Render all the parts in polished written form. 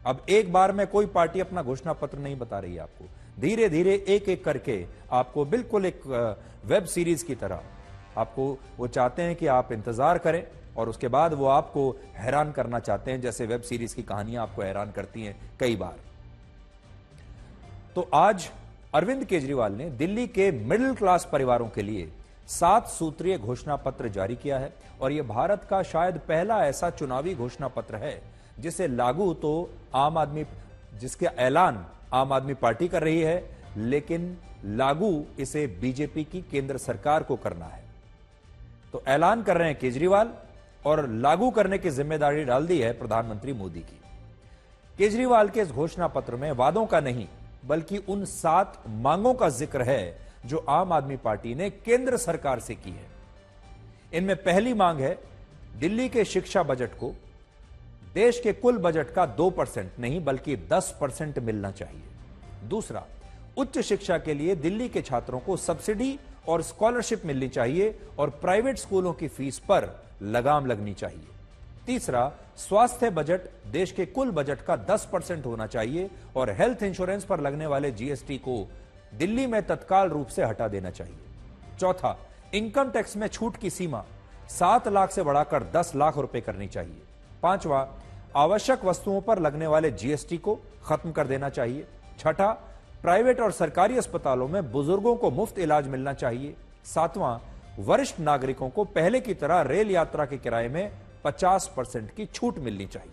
अब एक बार में कोई पार्टी अपना घोषणा पत्र नहीं बता रही है आपको, धीरे धीरे एक एक करके आपको बिल्कुल एक वेब सीरीज की तरह आपको वो चाहते हैं कि आप इंतजार करें और उसके बाद वो आपको हैरान करना चाहते हैं, जैसे वेब सीरीज की कहानियां आपको हैरान करती हैं कई बार। तो आज अरविंद केजरीवाल ने दिल्ली के मिडिल क्लास परिवारों के लिए 7 सूत्रीय घोषणा पत्र जारी किया है और यह भारत का शायद पहला ऐसा चुनावी घोषणा पत्र है जिसे लागू तो जिसके ऐलान आम आदमी पार्टी कर रही है, लेकिन लागू इसे बीजेपी की केंद्र सरकार को करना है। तो ऐलान कर रहे हैं केजरीवाल और लागू करने की जिम्मेदारी डाल दी है प्रधानमंत्री मोदी की। केजरीवाल के इस घोषणा पत्र में वादों का नहीं बल्कि उन 7 मांगों का जिक्र है जो आम आदमी पार्टी ने केंद्र सरकार से की है। इनमें पहली मांग है दिल्ली के शिक्षा बजट को देश के कुल बजट का 2% नहीं बल्कि 10% मिलना चाहिए। दूसरा, उच्च शिक्षा के लिए दिल्ली के छात्रों को सब्सिडी और स्कॉलरशिप मिलनी चाहिए और प्राइवेट स्कूलों की फीस पर लगाम लगनी चाहिए। तीसरा, स्वास्थ्य बजट देश के कुल बजट का 10% होना चाहिए और हेल्थ इंश्योरेंस पर लगने वाले जीएसटी को दिल्ली में तत्काल रूप से हटा देना चाहिए। चौथा, इनकम टैक्स में छूट की सीमा 7 लाख से बढ़ाकर 10 लाख रुपए करनी चाहिए। पांचवा, आवश्यक वस्तुओं पर लगने वाले जीएसटी को खत्म कर देना चाहिए। छठा, प्राइवेट और सरकारी अस्पतालों में बुजुर्गों को मुफ्त इलाज मिलना चाहिए। सातवां, वरिष्ठ नागरिकों को पहले की तरह रेल यात्रा के किराए में 50% की छूट मिलनी चाहिए।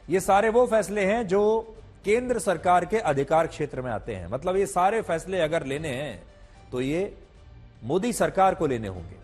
ये सारे वो फैसले हैं जो केंद्र सरकार के अधिकार क्षेत्र में आते हैं। मतलब ये सारे फैसले अगर लेने हैं तो ये मोदी सरकार को लेने होंगे।